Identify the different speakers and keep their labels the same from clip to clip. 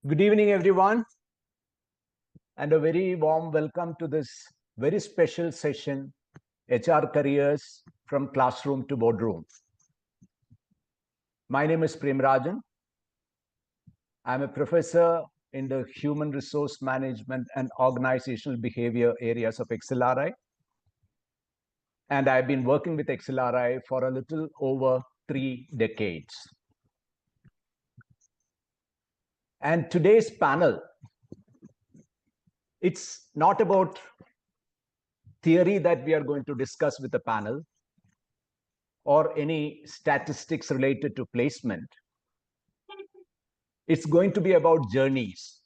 Speaker 1: Good evening, everyone, and a very warm welcome to this very special session, HR Careers from Classroom to Boardroom. My name is Prem Rajan. I'm a professor in the Human Resource Management and Organizational Behavior areas of XLRI. And I've been working with XLRI for a little over 3 decades. And today's panel, it's not about theory that we are going to discuss with the panel or any statistics related to placement. It's going to be about journeys.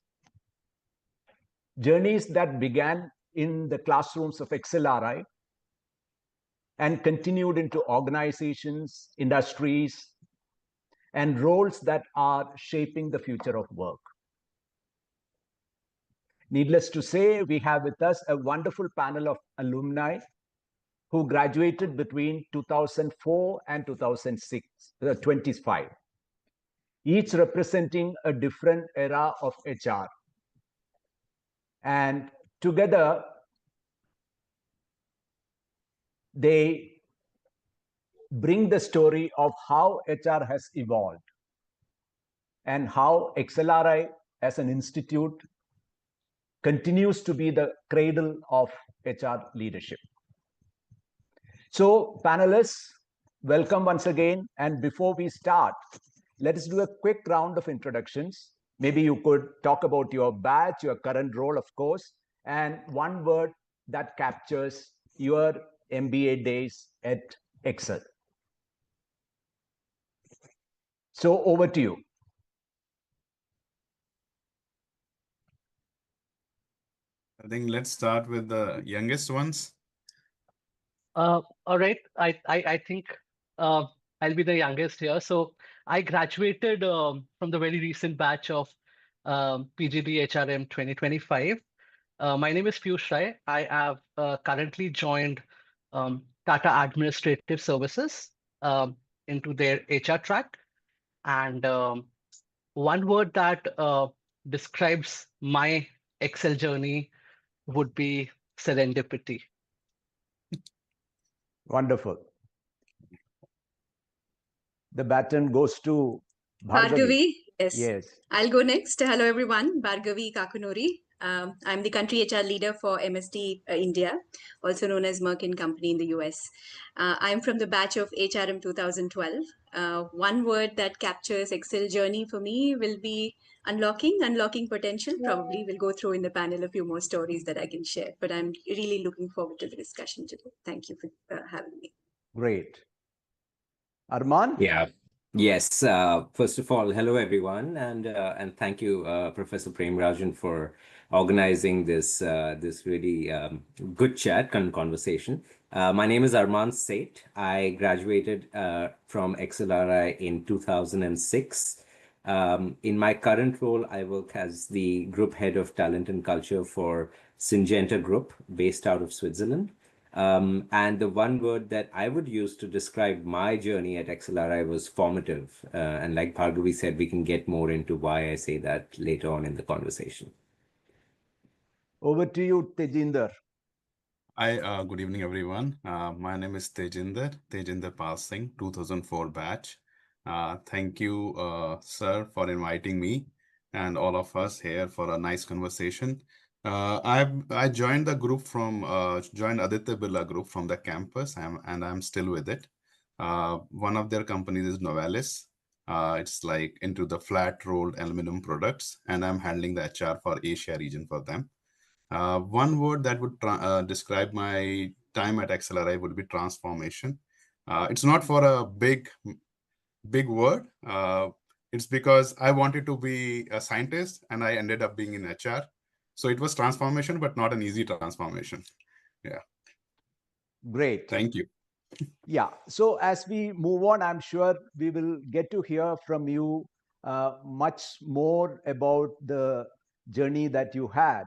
Speaker 1: Journeys that began in the classrooms of XLRI and continued into organizations, industries, and roles that are shaping the future of work. Needless to say, we have with us a wonderful panel of alumni who graduated between 2004 and 2025, each representing a different era of HR. And together, they bring the story of how HR has evolved and how XLRI as an institute continues to be the cradle of HR leadership. So, panelists, welcome once again. And before we start, let us do a quick round of introductions. Maybe you could talk about your batch, your current role, of course, and one word that captures your MBA days at Excel. So over to you.
Speaker 2: I think let's start with the youngest ones.
Speaker 3: All right. I think I'll be the youngest here. So I graduated from the very recent batch of PGD HRM 2025. My name is Piyush Rai. I have currently joined Tata Administrative Services into their HR track. And one word that describes my Excel journey would be serendipity.
Speaker 1: Wonderful. The baton goes to
Speaker 4: Bhargavi.
Speaker 1: Yes.
Speaker 4: I'll go next. Hello, everyone. Bhargavi Kakunori. I'm the country HR leader for MSD India, also known as Merck & Company in the US. I'm from the batch of HRM 2012. One word that captures Excel journey for me will be unlocking potential. Probably we'll go through in the panel a few more stories that I can share, but I'm really looking forward to the discussion today. Thank you for having me.
Speaker 1: Great. Arman?
Speaker 5: Yeah. Yes. First of all, hello everyone, and thank you, Professor Prem Rajan, for organizing this really good chat and conversation. My name is Arman Seth. I graduated from XLRI in 2006. In my current role, I work as the group head of talent and culture for Syngenta Group, based out of Switzerland. And the one word that I would use to describe my journey at XLRI was formative. And like Bhargavi said, we can get more into why I say that later on in the conversation.
Speaker 1: Over to you, Tejinder.
Speaker 2: Hi, good evening, everyone. My name is Tejinder Pal Singh, 2004 batch. Thank you, sir, for inviting me and all of us here for a nice conversation. I joined the group from joined Aditya Birla Group from the campus, and I'm still with it. One of their companies is Novalis. It's like into the flat rolled aluminum products, and I'm handling the HR for Asia region for them. One word that would describe my time at XLRI would be transformation. It's not for a big word. It's because I wanted to be a scientist and I ended up being in HR. So it was transformation, but not an easy transformation. Yeah.
Speaker 1: Great.
Speaker 2: Thank you.
Speaker 1: Yeah. So as we move on, I'm sure we will get to hear from you much more about the journey that you had.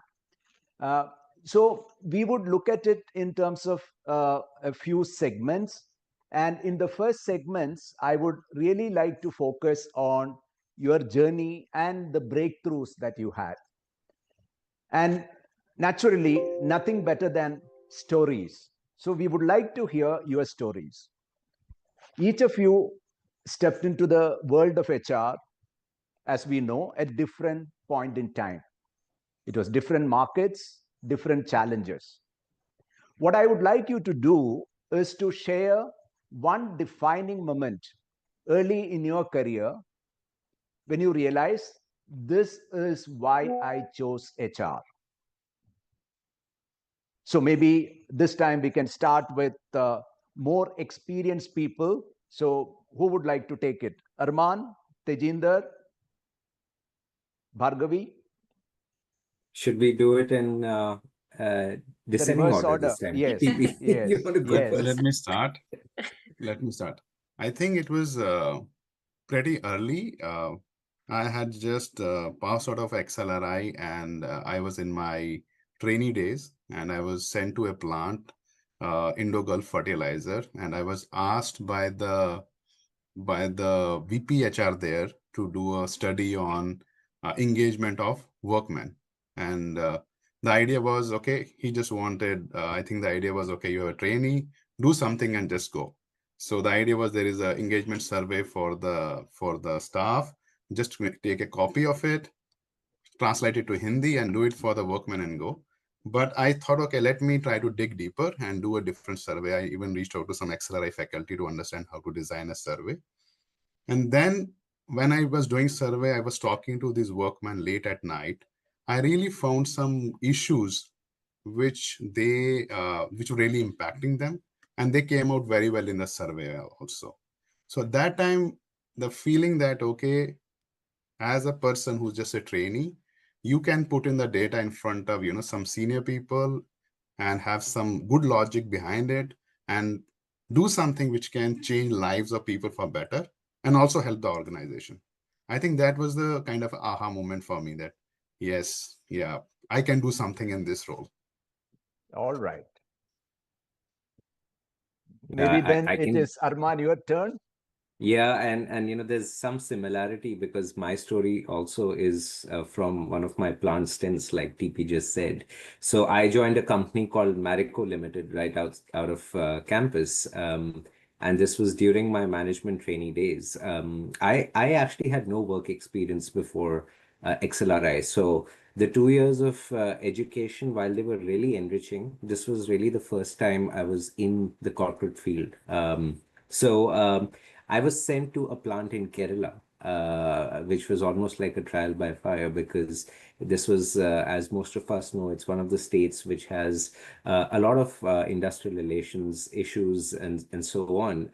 Speaker 1: So we would look at it in terms of a few segments. And in the first segments, I would really like to focus on your journey and the breakthroughs that you had. And naturally, nothing better than stories. So we would like to hear your stories. Each of you stepped into the world of HR, as we know, at different point in time. It was different markets, different challenges. What I would like you to do is to share one defining moment early in your career when you realize this is why I chose HR. So maybe this time we can start with more experienced people. So who would like to take it? Arman, Tejinder, Bhargavi?
Speaker 5: Should we do it in descending
Speaker 1: reverse
Speaker 5: order
Speaker 1: order.
Speaker 5: this time?
Speaker 1: Yes,
Speaker 5: TP,
Speaker 1: yes,
Speaker 5: you want to go
Speaker 1: yes.
Speaker 5: first?
Speaker 2: Let me start. Let me start. I think it was pretty early. I had just passed out of XLRI, and I was in my trainee days, and I was sent to a plant, Indo-Gulf Fertilizer, and I was asked by the VP HR there to do a study on engagement of workmen. And the idea was, okay, he just wanted, I think the idea was, okay, you have a trainee, do something and just go. So the idea was there is an engagement survey for the staff, just take a copy of it, translate it to Hindi and do it for the workmen and go. But I thought, okay, let me try to dig deeper and do a different survey. I even reached out to some XLRI faculty to understand how to design a survey. And then when I was doing survey, I was talking to these workmen late at night. I really found some issues which were really impacting them, and they came out very well in the survey also. So at that time, the feeling that, okay, as a person who's just a trainee, you can put in the data in front of, some senior people and have some good logic behind it and do something which can change lives of people for better and also help the organization. I think that was the kind of aha moment for me that, yes, yeah, I can do something in this role.
Speaker 1: All right. Maybe then
Speaker 5: I
Speaker 1: it
Speaker 5: can.
Speaker 1: is Arman, your turn.
Speaker 5: Yeah, and there's some similarity because my story also is from one of my plant stints, like TP just said. So I joined a company called Marico Limited right out of campus, and this was during my management trainee days. I actually had no work experience before XLRI, so the 2 years of education, while they were really enriching, this was really the first time I was in the corporate field. So. I was sent to a plant in Kerala, which was almost like a trial by fire because this was, as most of us know, it's one of the states which has a lot of industrial relations issues and so on.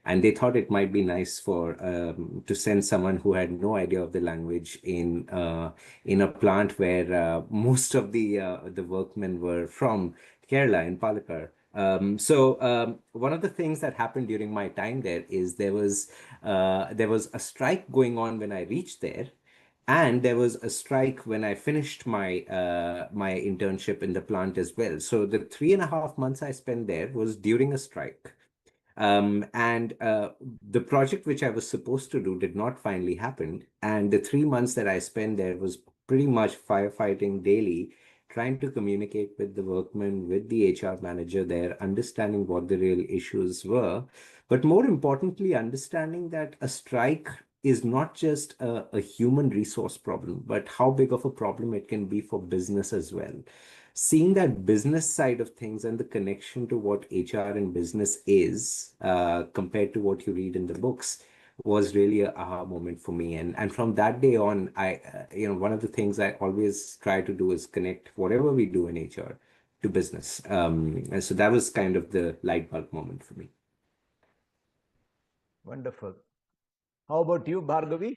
Speaker 5: And they thought it might be nice for to send someone who had no idea of the language in a plant where most of the workmen were from Kerala in Palakkad. So one of the things that happened during my time there is there was a strike going on when I reached there, and there was a strike when I finished my internship in the plant as well. So the 3.5 months I spent there was during a strike. And the project which I was supposed to do did not finally happen. And the 3 months that I spent there was pretty much firefighting daily, trying to communicate with the workmen, with the HR manager there, understanding what the real issues were. But more importantly, understanding that a strike is not just a human resource problem, but how big of a problem it can be for business as well. Seeing that business side of things and the connection to what HR and business is compared to what you read in the books was really a aha moment for me. And from that day on, one of the things I always try to do is connect whatever we do in HR to business. And so that was kind of the light bulb moment for me.
Speaker 1: Wonderful. How about you, Bhargavi?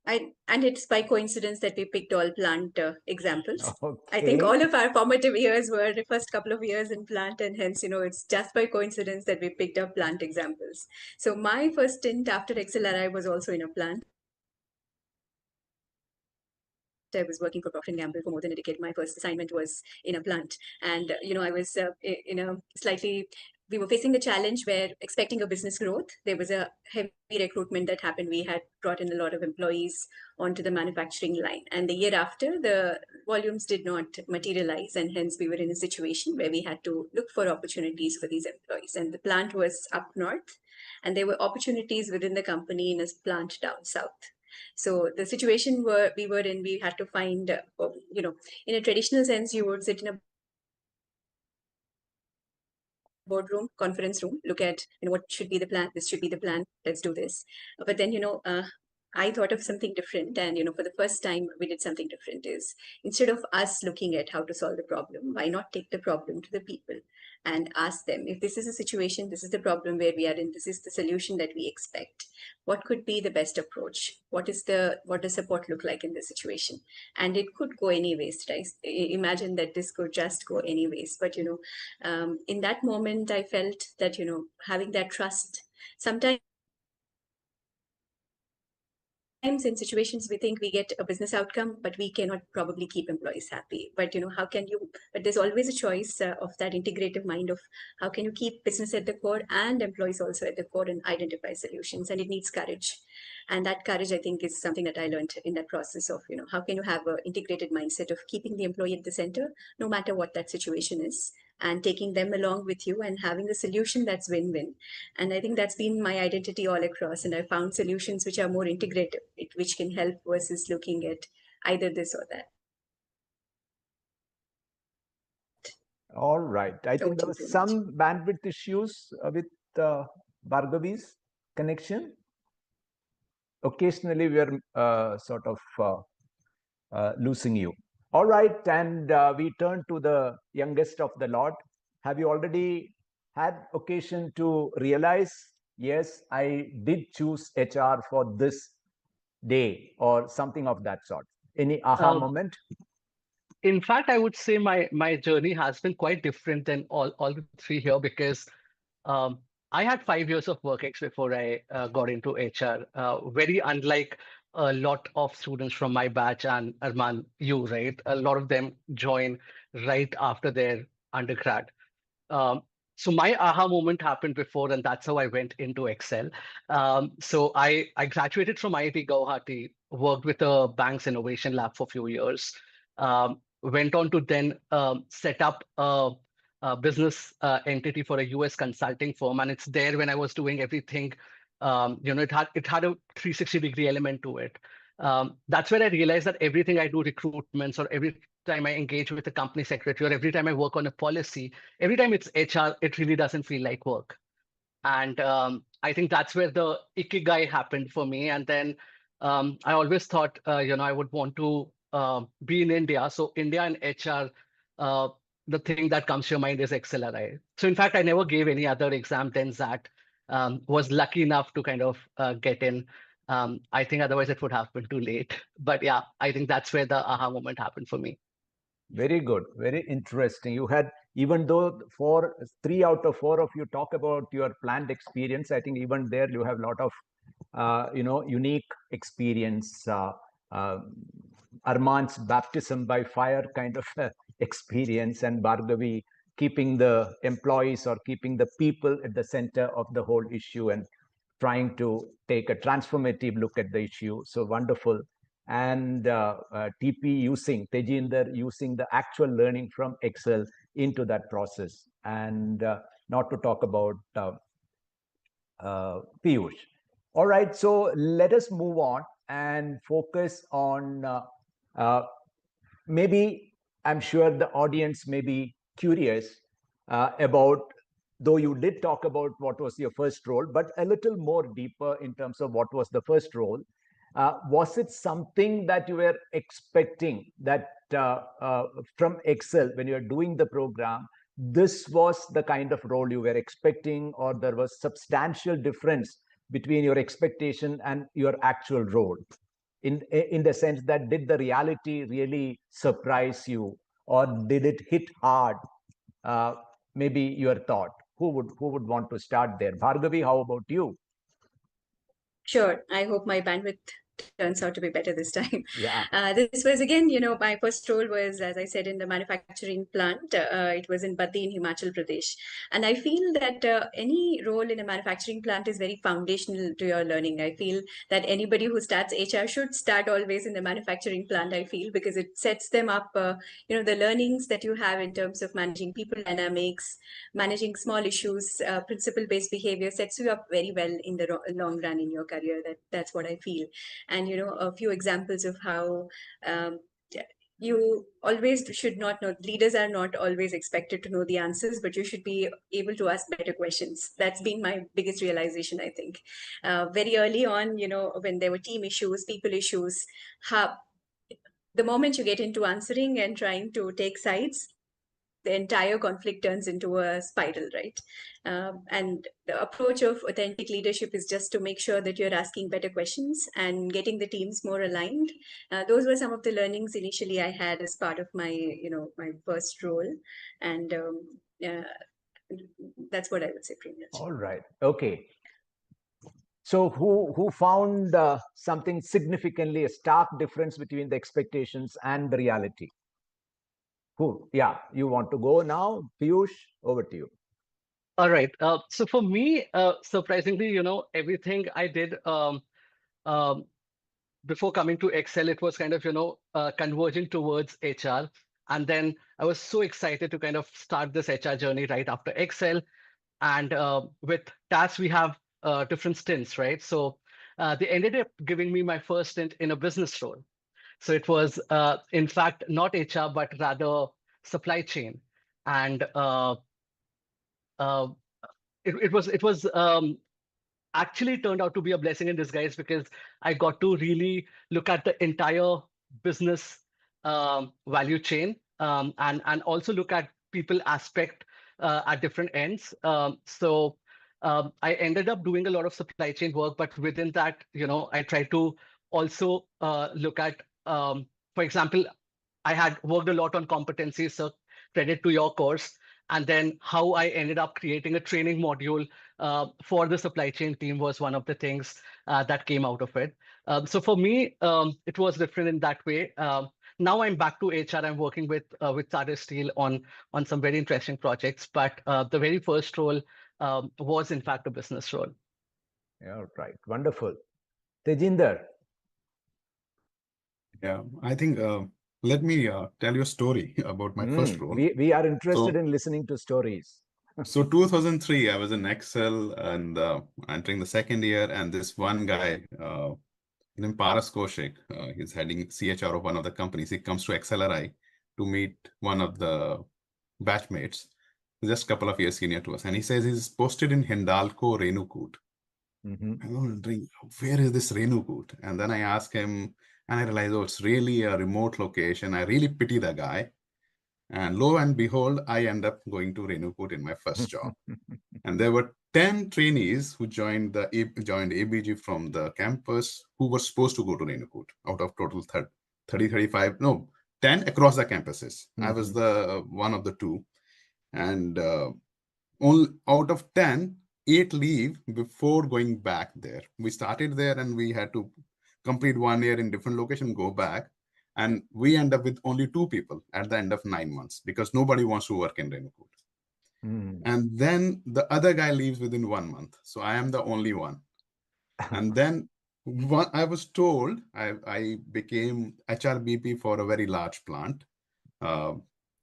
Speaker 4: And it's by coincidence that we picked all plant examples.
Speaker 1: Okay.
Speaker 4: I think all of our formative years were the first couple of years in plant, and hence, it's just by coincidence that we picked up plant examples. So my first stint after XLRI was also in a plant. I was working for Procter & Gamble for more than a decade. My first assignment was in a plant, and I was in a slightly we were facing the challenge where expecting a business growth, there was a heavy recruitment that happened. We had brought in a lot of employees onto the manufacturing line. And the year after, the volumes did not materialize. And hence we were in a situation where we had to look for opportunities for these employees. And the plant was up north, and there were opportunities within the company in a plant down south. So the situation we were in, we had to find, in a traditional sense, you would sit in a boardroom, conference room, look at what should be the plan. This should be the plan. Let's do this. But then, I thought of something different. And, for the first time, we did something different is instead of us looking at how to solve the problem, why not take the problem to the people and ask them, if this is a situation, this is the problem where we are in, this is the solution that we expect. What could be the best approach? What does support look like in this situation? And it could go anyways, right? Imagine that this could just go anyways. But, in that moment, I felt that, having that trust, sometimes in situations we think we get a business outcome, but we cannot probably keep employees happy. But how can you? But there's always a choice of that integrative mind of how can you keep business at the core and employees also at the core and identify solutions. And it needs courage. And that courage, I think, is something that I learned in that process of how can you have an integrated mindset of keeping the employee at the center, no matter what that situation is, and taking them along with you and having a solution that's win-win. And I think that's been my identity all across. And I found solutions which are more integrative, which can help versus looking at either this or that.
Speaker 1: All right. I think there was some bandwidth issues with Bhargavi's connection. Occasionally, we are sort of losing you. All right, and we turn to the youngest of the lot. Have you already had occasion to realize, yes, I did choose HR for this day or something of that sort? Any aha moment?
Speaker 3: In fact, I would say my journey has been quite different than all the three here because I had 5 years of work ex before I got into HR. Very unlike a lot of students from my batch and Arman, you, right? A lot of them join right after their undergrad. So my aha moment happened before, and that's how I went into Excel. So I graduated from IIT Guwahati, worked with a bank's innovation lab for a few years, went on to then set up a business entity for a US consulting firm. And it's there when I was doing everything, it had a 360-degree element to it. That's where I realized that everything I do, recruitments, or every time I engage with a company secretary, or every time I work on a policy, every time it's HR, it really doesn't feel like work. And I think that's where the ikigai happened for me. And then I always thought, I would want to be in India. So India and HR, the thing that comes to your mind is XLRI. So in fact, I never gave any other exam than that. Was lucky enough to kind of get in. I think otherwise it would have been too late. But yeah, I think that's where the aha moment happened for me.
Speaker 1: Very good. Very interesting. You had, even though 3 out of 4 of you talk about your planned experience, I think even there you have a lot of, unique experience. Arman's baptism by fire kind of experience, and Bhargavi keeping the employees or keeping the people at the center of the whole issue and trying to take a transformative look at the issue. So wonderful. And Tejinder using the actual learning from Excel into that process. And not to talk about Piyush. All right, so let us move on and focus on maybe, I'm sure the audience may be curious about, though you did talk about what was your first role, but a little more deeper in terms of what was the first role. Was it something that you were expecting that from Excel when you're doing the program, this was the kind of role you were expecting, or there was substantial difference between your expectation and your actual role? In the sense that, did the reality really surprise you, or did it hit hard? Maybe your thought. Who would want to start there? Bhargavi, how about you?
Speaker 4: Sure. I hope my bandwidth turns out to be better this time.
Speaker 1: Yeah.
Speaker 4: This was again, my first role was, as I said, in the manufacturing plant. It was in Baddi in Himachal Pradesh. And I feel that any role in a manufacturing plant is very foundational to your learning. I feel that anybody who starts HR should start always in the manufacturing plant, I feel, because it sets them up, the learnings that you have in terms of managing people dynamics, managing small issues, principle-based behavior sets you up very well in the long run in your career. That's what I feel. And, a few examples of how you always should not know, leaders are not always expected to know the answers, but you should be able to ask better questions. That's been my biggest realization, I think. Very early on, when there were team issues, people issues, the moment you get into answering and trying to take sides, the entire conflict turns into a spiral, right? And the approach of authentic leadership is just to make sure that you're asking better questions and getting the teams more aligned. Those were some of the learnings initially I had as part of my, my first role. And that's what I would say, pretty much.
Speaker 1: All right. Okay. So who found something significantly a stark difference between the expectations and the reality? Who? Yeah, you want to go now? Piyush, over to you.
Speaker 3: All right. So for me, surprisingly, everything I did um, before coming to Excel, it was kind of, converging towards HR. And then I was so excited to kind of start this HR journey right after Excel. And with TAS, we have different stints, right? So they ended up giving me my first stint in a business role. So it was, in fact, not HR, but rather supply chain. And uh, it was actually turned out to be a blessing in disguise, because I got to really look at the entire business value chain, and also look at people aspect at different ends. So I ended up doing a lot of supply chain work, but within that, I tried to also look at, for example, I had worked a lot on competencies, so credit to your course. And then how I ended up creating a training module for the supply chain team was one of the things that came out of it. So for me, it was different in that way. Now I'm back to HR. I'm working with Tata Steel on some very interesting projects. But the very first role was in fact a business role.
Speaker 1: Yeah, right. Wonderful. Tejinder.
Speaker 2: Yeah, I think let me tell you a story about my first role.
Speaker 1: We are interested in listening to stories.
Speaker 2: So 2003, I was in Excel and entering the second year, and this one guy, named Paras Kaushik, he's heading CHR of one of the companies. He comes to XLRI to meet one of the batchmates, just a couple of years senior to us. And he says he's posted in Hindalco, Renukut. I'm wondering, where is this Renukut? And then I ask him, and I realize, oh, it's really a remote location. I really pity the guy. And lo and behold, I end up going to Renukut in my first job. And there were 10 trainees who joined ABG from the campus who were supposed to go to Renukut out of total 30, 35, no, 10 across the campuses. I was the one of the two. And only out of 10, 8 leave before going back there. We started there and we had to complete 1 year in different location, go back. And we end up with only 2 people at the end of 9 months because nobody wants to work in Renukut. And then the other guy leaves within 1 month. So I am the only one. And then I was told I became HRBP for a very large plant.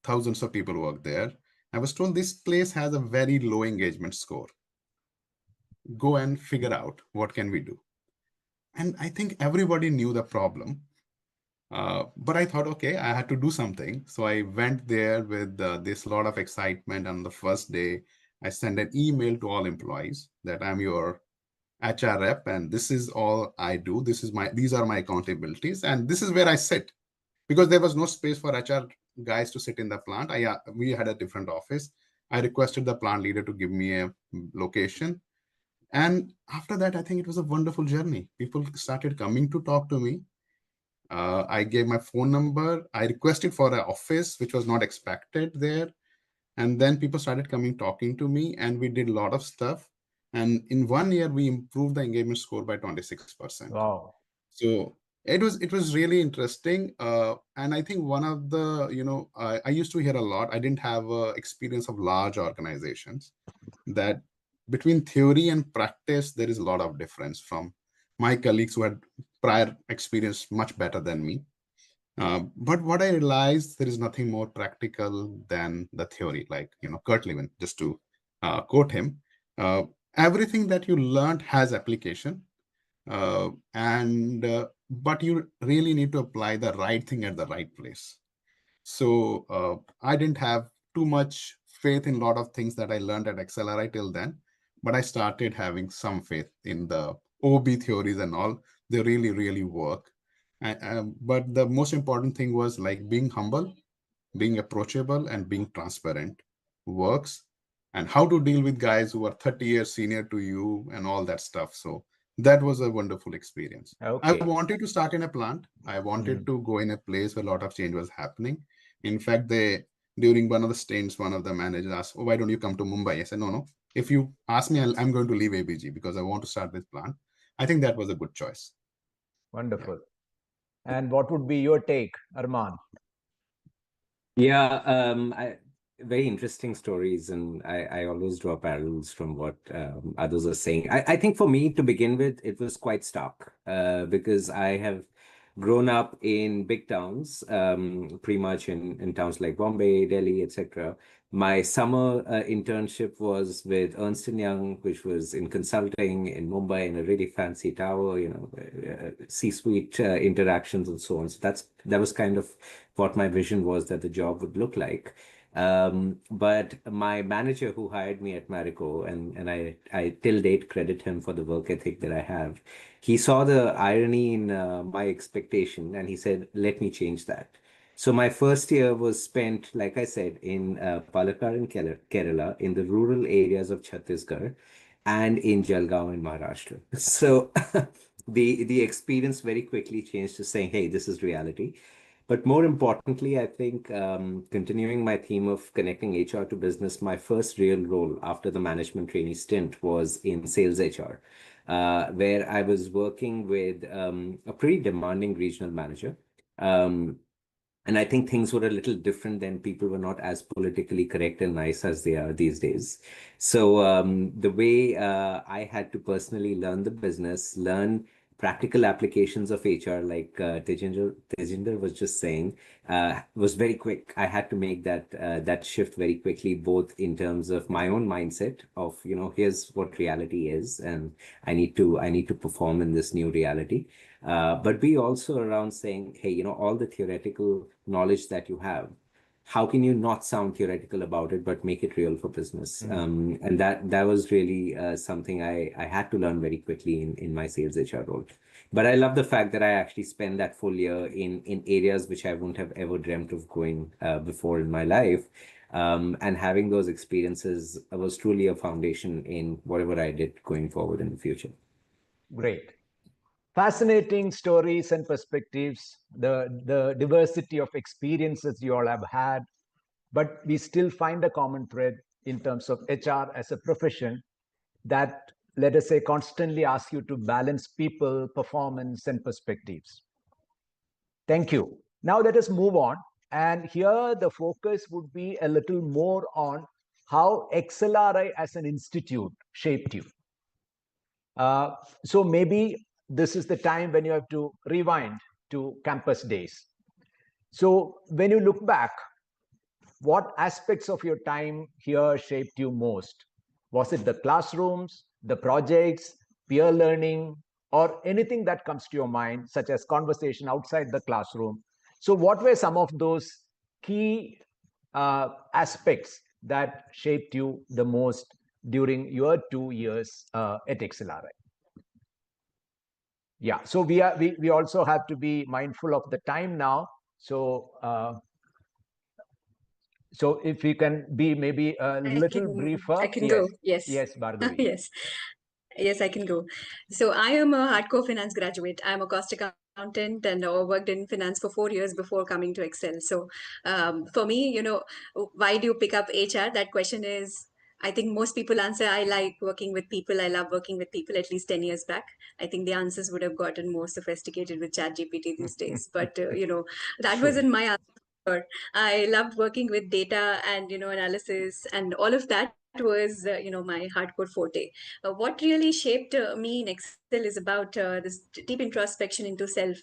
Speaker 2: Thousands of people work there. I was told this place has a very low engagement score. Go and figure out what can we do. And I think everybody knew the problem. But I thought, okay, I had to do something. So I went there with this lot of excitement. On the first day, I sent an email to all employees that I'm your HR rep, and this is all I do. These are my accountabilities, and this is where I sit, because there was no space for HR guys to sit in the plant. We had a different office. I requested the plant leader to give me a location. And after that, I think it was a wonderful journey. People started coming to talk to me. I gave my phone number. I requested for an office, which was not expected there. And then people started coming, talking to me, and we did a lot of stuff. And in 1 year, we improved the engagement score by 26%.
Speaker 1: Wow.
Speaker 2: So It was really interesting. And I think one of the, I used to hear a lot. I didn't have experience of large organizations, that between theory and practice, there is a lot of difference from my colleagues who had prior experience much better than me. But what I realized, there is nothing more practical than the theory. Like, Kurt Lewin, just to quote him, everything that you learned has application. But you really need to apply the right thing at the right place. So I didn't have too much faith in a lot of things that I learned at XLRI till then, but I started having some faith in the OB theories and all. They really, really work. But the most important thing was like being humble, being approachable, and being transparent works, and how to deal with guys who are 30 years senior to you and all that stuff. So that was a wonderful experience.
Speaker 1: Okay.
Speaker 2: I wanted to start in a plant. I wanted to go in a place where a lot of change was happening. In fact, during one of the stints, one of the managers asked, "Oh, why don't you come to Mumbai?" I said, no. If you ask me, I'm going to leave ABG because I want to start this plant. I think that was a good choice.
Speaker 1: Wonderful. Yeah. And what would be your take, Arman?
Speaker 5: Yeah, very interesting stories, and I always draw parallels from what others are saying. I think for me, to begin with, it was quite stark because I have grown up in big towns, pretty much in towns like Bombay, Delhi, etc. My summer internship was with Ernst & Young, which was in consulting in Mumbai in a really fancy tower, C-suite interactions and so on. So that was kind of what my vision was that the job would look like. But my manager who hired me at Marico, and I till date credit him for the work ethic that I have, he saw the irony in my expectation and he said, let me change that. So my first year was spent, like I said, in Palakkad and Kerala, in the rural areas of Chhattisgarh and in Jalgaon in Maharashtra. So the experience very quickly changed to saying, hey, this is reality. But more importantly, I think continuing my theme of connecting HR to business, my first real role after the management trainee stint was in sales HR, where I was working with a pretty demanding regional manager. And I think things were a little different then. People were not as politically correct and nice as they are these days. So the way I had to personally learn the business, learn practical applications of HR, like Tejinder was just saying, was very quick. I had to make that shift very quickly, both in terms of my own mindset of, here's what reality is, and I need to perform in this new reality. But be also around saying, hey, all the theoretical knowledge that you have, how can you not sound theoretical about it, but make it real for business? And that was really something I had to learn very quickly in my sales HR role. But I love the fact that I actually spent that full year in areas which I wouldn't have ever dreamt of going before in my life. And having those experiences was truly a foundation in whatever I did going forward in the future.
Speaker 1: Great. Fascinating stories and perspectives, the diversity of experiences you all have had, but we still find a common thread in terms of HR as a profession that, let us say, constantly asks you to balance people, performance, and perspectives. Thank you. Now let us move on. And here the focus would be a little more on how XLRI as an institute shaped you. So maybe this is the time when you have to rewind to campus days. So when you look back, what aspects of your time here shaped you most? Was it the classrooms, the projects, peer learning, or anything that comes to your mind, such as conversation outside the classroom? So what were some of those key aspects that shaped you the most during your 2 years at XLRI? Yeah, so we also have to be mindful of the time now. So so if we can be maybe a little briefer.
Speaker 4: I can
Speaker 1: yes.
Speaker 4: go. Yes.
Speaker 1: Yes, Bhargavi.
Speaker 4: Yes, I can go. So I am a hardcore finance graduate. I'm a cost accountant and worked in finance for 4 years before coming to Excel. So for me, why do you pick up HR? That question is I think most people answer, I like working with people, I love working with people, at least 10 years back. I think the answers would have gotten more sophisticated with ChatGPT these days. But, that
Speaker 1: True.
Speaker 4: wasn't my answer. I loved working with data and, analysis, and all of that was, my hardcore forte. What really shaped me in Excel is about this deep introspection into self,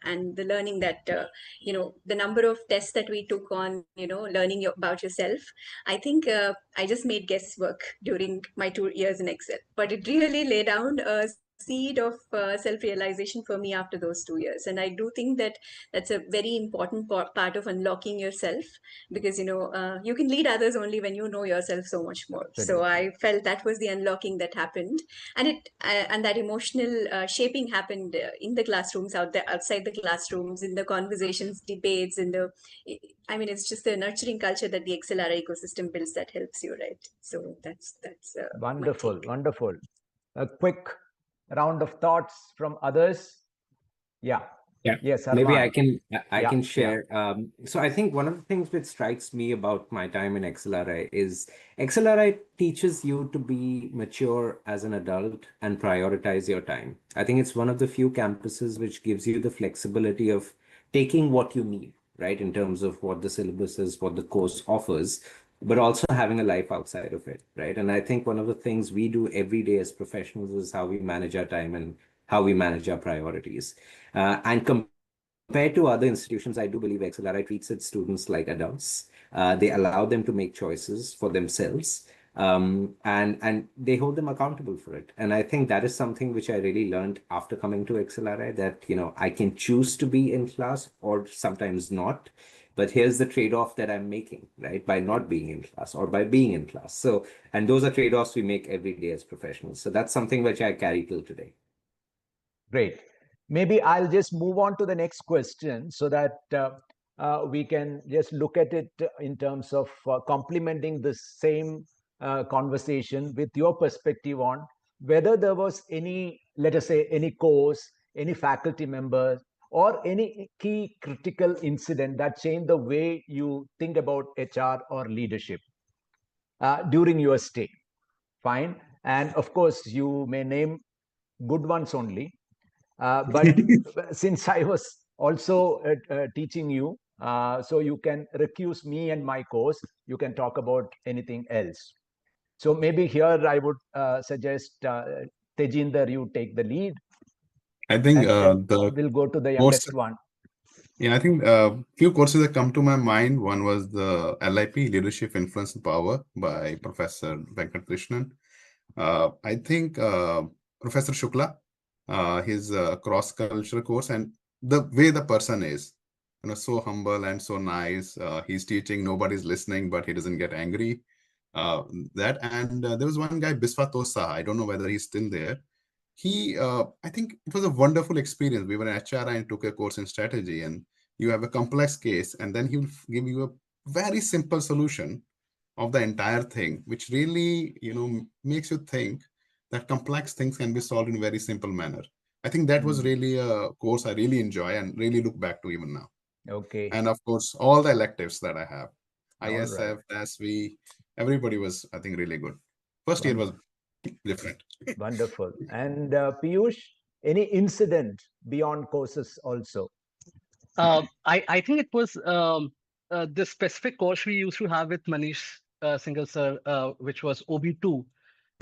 Speaker 4: and the learning that, the number of tests that we took on, learning about yourself. I think I just made guesswork during my 2 years in Excel, but it really laid down a seed of self-realization for me after those 2 years. And I do think that that's a very important part of unlocking yourself, because you can lead others only when you know yourself so much more. So I felt that was the unlocking that happened, and that emotional shaping happened in the classrooms, outside the classrooms, in the conversations, debates, in the it's just the nurturing culture that the XLRI ecosystem builds that helps you, right? So that's
Speaker 1: Wonderful,
Speaker 4: my take.
Speaker 1: wonderful. A quick round of thoughts from others. Yeah.
Speaker 5: Yeah,
Speaker 1: Yes,
Speaker 5: maybe
Speaker 1: Arman.
Speaker 5: I
Speaker 1: Yeah,
Speaker 5: can
Speaker 1: yeah.
Speaker 5: share. So I think one of the things which strikes me about my time in XLRI is XLRI teaches you to be mature as an adult and prioritize your time. I think it's one of the few campuses which gives you the flexibility of taking what you need, right, in terms of what the syllabus is, what the course offers, but also having a life outside of it, right? And I think one of the things we do every day as professionals is how we manage our time and how we manage our priorities. And compared to other institutions, I do believe XLRI treats its students like adults. They allow them to make choices for themselves, and they hold them accountable for it. And I think that is something which I really learned after coming to XLRI, that I can choose to be in class or sometimes not. But here's the trade-off that I'm making, right? By not being in class or by being in class. So, and those are trade-offs we make every day as professionals. So that's something which I carry till today.
Speaker 1: Great. Maybe I'll just move on to the next question so that we can just look at it in terms of complementing the same conversation with your perspective on whether there was any, let us say, any course, any faculty member, or any key critical incident that changed the way you think about HR or leadership during your stay. Fine. And of course, you may name good ones only. But since I was also teaching you, so you can recuse me and my course, you can talk about anything else. So maybe here I would suggest Tejinder, you take the lead.
Speaker 2: I think
Speaker 1: We'll go to the youngest one.
Speaker 2: Yeah, I think few courses that come to my mind. One was the LIP, Leadership, Influence, and Power by Professor Venkat Krishnan. I think Professor Shukla, his cross-cultural course, and the way the person is, so humble and so nice. He's teaching, nobody's listening, but he doesn't get angry. There was one guy, Biswa Tosa. I don't know whether he's still there. I think it was a wonderful experience. We were in HRI and took a course in strategy, and you have a complex case, and then he will give you a very simple solution of the entire thing, which really, makes you think that complex things can be solved in a very simple manner. I think that was really a course I really enjoy and really look back to even now.
Speaker 1: Okay.
Speaker 2: And of course, all the electives that I have, ISF,
Speaker 1: right.
Speaker 2: TASV, everybody was, I think, really good. First year was different.
Speaker 1: Wonderful. And Piyush, any incident beyond courses also?
Speaker 3: I think it was the specific course we used to have with Manish Singhal sir, which was OB2.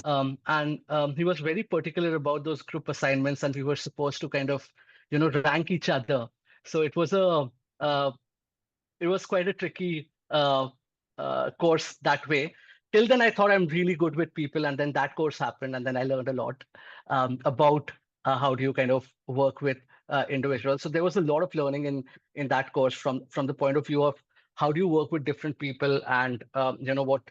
Speaker 3: And he was very particular about those group assignments, and we were supposed to kind of, rank each other. So it was it was quite a tricky course that way. Till then, I thought I'm really good with people, and then that course happened, and then I learned a lot about how do you kind of work with individuals. So there was a lot of learning in that course from the point of view of how do you work with different people, and what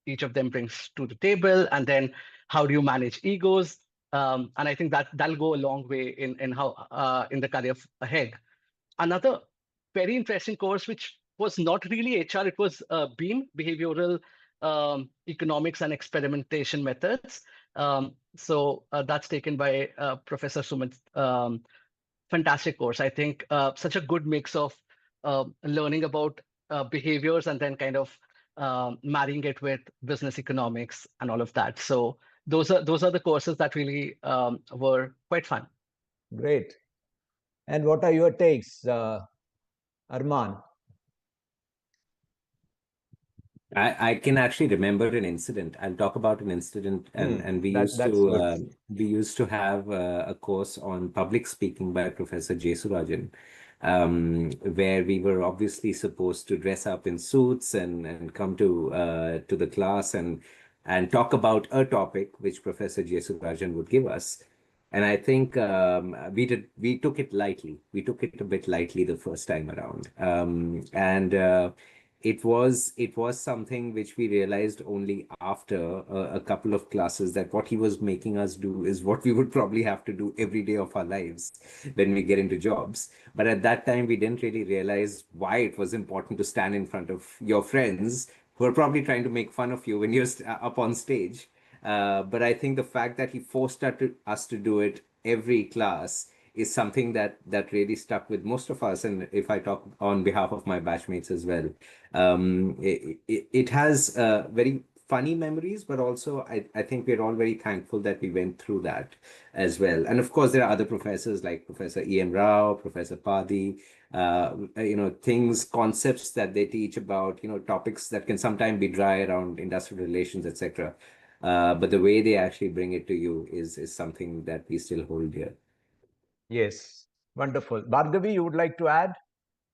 Speaker 3: each of them brings to the table, and then how do you manage egos. And I think that'll go a long way in how in the career ahead. Another very interesting course, which was not really HR, it was BEAM, Behavioral Economics and Experimentation Methods. So that's taken by Professor Sumit. Fantastic course. I think such a good mix of learning about behaviors and then kind of marrying it with business economics and all of that. So those are the courses that really were quite fun.
Speaker 1: Great. And what are your takes, Arman?
Speaker 5: I can actually remember an incident. I'll talk about an incident, and we used to have a course on public speaking by Professor J. Surajan, where we were obviously supposed to dress up in suits and come to the class and talk about a topic which Professor J. Surajan would give us. And I think we took it lightly. We took it a bit lightly the first time around, it was something which we realized only after a couple of classes, that what he was making us do is what we would probably have to do every day of our lives when we get into jobs. But at that time, we didn't really realize why it was important to stand in front of your friends who are probably trying to make fun of you when you're up on stage. But I think the fact that he forced us to do it every class is something that really stuck with most of us. And if I talk on behalf of my batchmates as well, it has very funny memories, but also I think we're all very thankful that we went through that as well. And of course, there are other professors like Professor E.M. Rao, Professor Padi, concepts that they teach about, topics that can sometimes be dry around industrial relations, etc. But the way they actually bring it to you is something that we still hold dear.
Speaker 1: Yes, wonderful. Bhargavi, you would like to add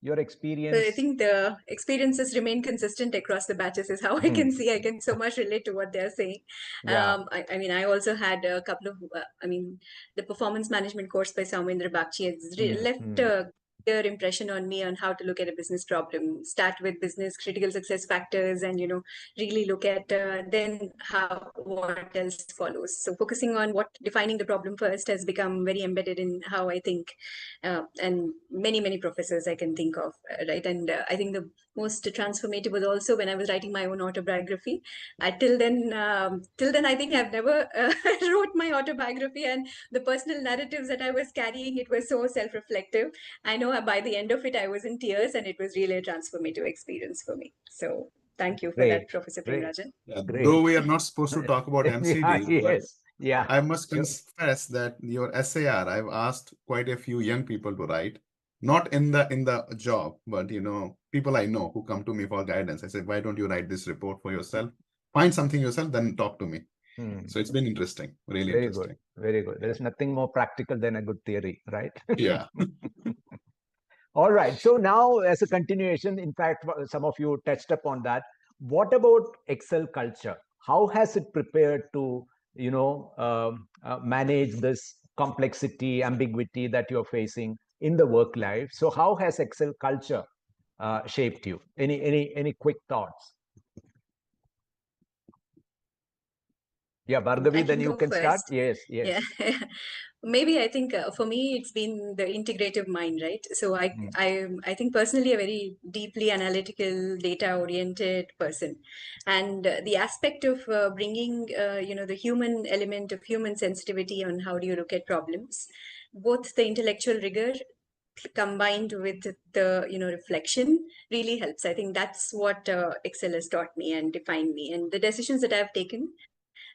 Speaker 1: your experience?
Speaker 4: So I think the experiences remain consistent across the batches is how I can see. I can so much relate to what they're saying.
Speaker 1: Yeah.
Speaker 4: I mean, I also had a couple of, the performance management course by Soumendra Bagchi has left a clear impression on me on how to look at a business problem. Start with business critical success factors and, really look at then what else follows. So focusing on defining the problem first has become very embedded in how I think, and many professors I can think of, right? And I think the most transformative was also when I was writing my own autobiography. Till then I think I've never wrote my autobiography, and the personal narratives that I was carrying, it was so self-reflective. I know by the end of it, I was in tears, and it was really a transformative experience for me. So thank you for that, Professor Premrajan.
Speaker 2: Yeah, though we are not supposed to talk about MCDs, but
Speaker 1: yeah.
Speaker 2: I must confess that your SAR, I've asked quite a few young people to write, not in the job, but people I know who come to me for guidance. I said, why don't you write this report for yourself? Find something yourself, then talk to me. So it's been interesting, really
Speaker 1: very
Speaker 2: interesting.
Speaker 1: Good, very good. There is nothing more practical than a good theory, right?
Speaker 2: Yeah.
Speaker 1: All right. So now, as a continuation, in fact, some of you touched upon that. What about Excel culture? How has it prepared to, manage this complexity, ambiguity that you're facing in the work life? So, how has Excel culture shaped you? Any quick thoughts? Yeah, Bhargavi, then you can start. Yes.
Speaker 4: Yeah. Maybe I think for me it's been the integrative mind, right? So I think personally a very deeply analytical, data-oriented person, and the aspect of bringing the human element of human sensitivity on how do you look at problems, both the intellectual rigor combined with the reflection really helps. I think that's what Excel has taught me and defined me, and the decisions that I've taken,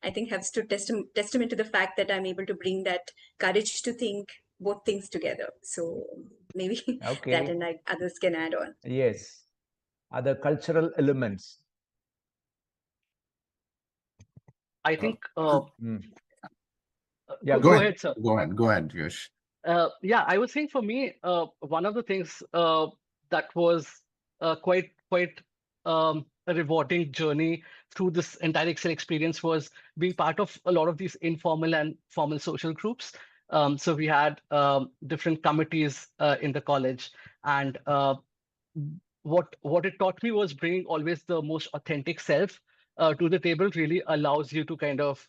Speaker 4: I think, have stood testament to the fact that I'm able to bring that courage to think both things together. So maybe that, and others can add on.
Speaker 1: Yes. Other cultural elements.
Speaker 3: I think.
Speaker 1: Yeah,
Speaker 3: go ahead, sir.
Speaker 2: Go ahead, Yash.
Speaker 3: Yeah, I was saying for me, one of the things that was quite a rewarding journey through this entire Excel experience was being part of a lot of these informal and formal social groups. So we had different committees in the college, and what it taught me was bringing always the most authentic self to the table. Really allows you to kind of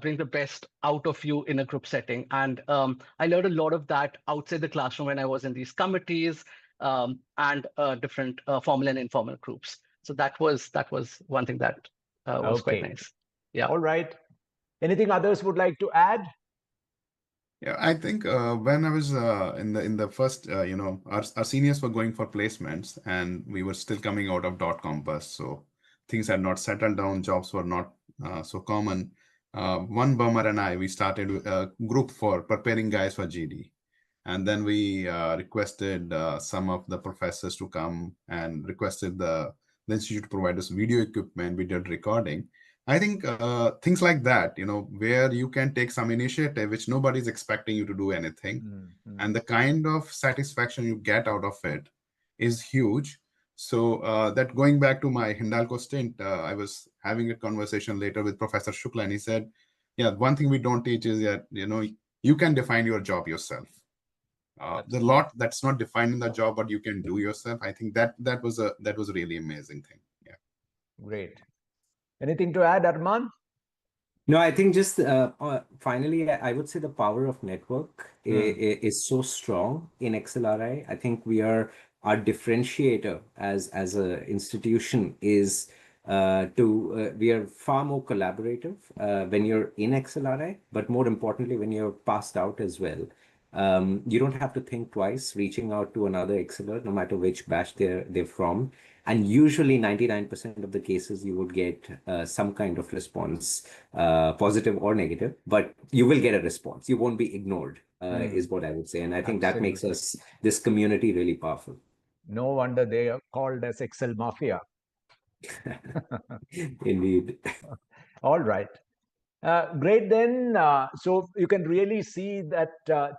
Speaker 3: bring the best out of you in a group setting. And I learned a lot of that outside the classroom when I was in these committees and different formal and informal groups. So that was one thing that was quite nice. Yeah.
Speaker 1: All right. Anything others would like to add?
Speaker 2: Yeah, I think when I was in the first, our seniors were going for placements, and we were still coming out of dot-com bust. So things had not settled down, jobs were not so common. One bummer and we started a group for preparing guys for GD. And then we requested some of the professors to come and requested the institute to provide us video equipment. We did recording. I think things like that, where you can take some initiative, which nobody's expecting you to do anything. And the kind of satisfaction you get out of it is huge. So that going back to my Hindalco stint, I was having a conversation later with Professor Shukla, and he said, yeah, one thing we don't teach is that, you can define your job yourself. The lot that's not defined in the job, but you can do yourself. I think that was a really amazing thing. Yeah.
Speaker 1: Great. Anything to add, Arman?
Speaker 5: No, I think just finally, I would say the power of network is so strong in XLRI. I think our differentiator as an institution is we are far more collaborative when you're in XLRI, but more importantly, when you're passed out as well. You don't have to think twice reaching out to another XLR, no matter which batch they're from. And usually 99% of the cases you would get some kind of response, positive or negative, but you will get a response. You won't be ignored, is what I would say. And I think that makes this community really powerful.
Speaker 1: No wonder they are called as Excel Mafia.
Speaker 5: Indeed.
Speaker 1: All right. Great then. So you can really see that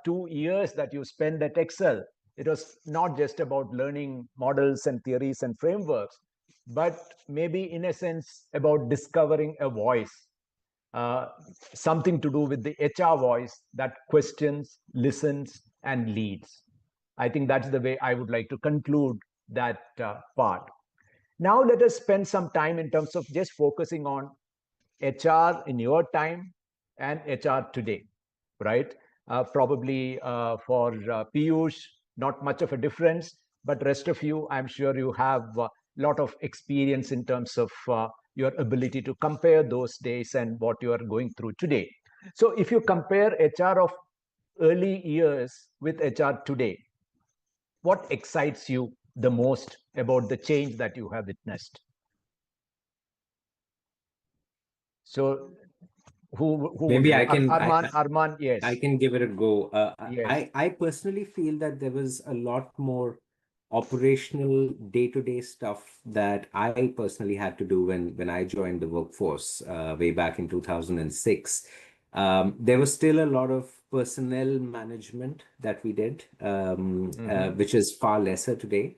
Speaker 1: 2 years that you spend at Excel, it was not just about learning models and theories and frameworks, but maybe in a sense about discovering a voice, something to do with the HR voice that questions, listens, and leads. I think that's the way I would like to conclude that part. Now let us spend some time in terms of just focusing on HR in your time and HR today, right? Probably for Piyush, not much of a difference, but rest of you, I'm sure you have a lot of experience in terms of your ability to compare those days and what you are going through today. So if you compare HR of early years with HR today, what excites you the most about the change that you have witnessed? So who
Speaker 5: maybe I can
Speaker 1: Arman, yes,
Speaker 5: I can give it a go.
Speaker 1: Yes.
Speaker 5: I personally feel that there was a lot more operational day-to-day stuff that I personally had to do when I joined the workforce way back in 2006. There was still a lot of personnel management that we did, which is far lesser today.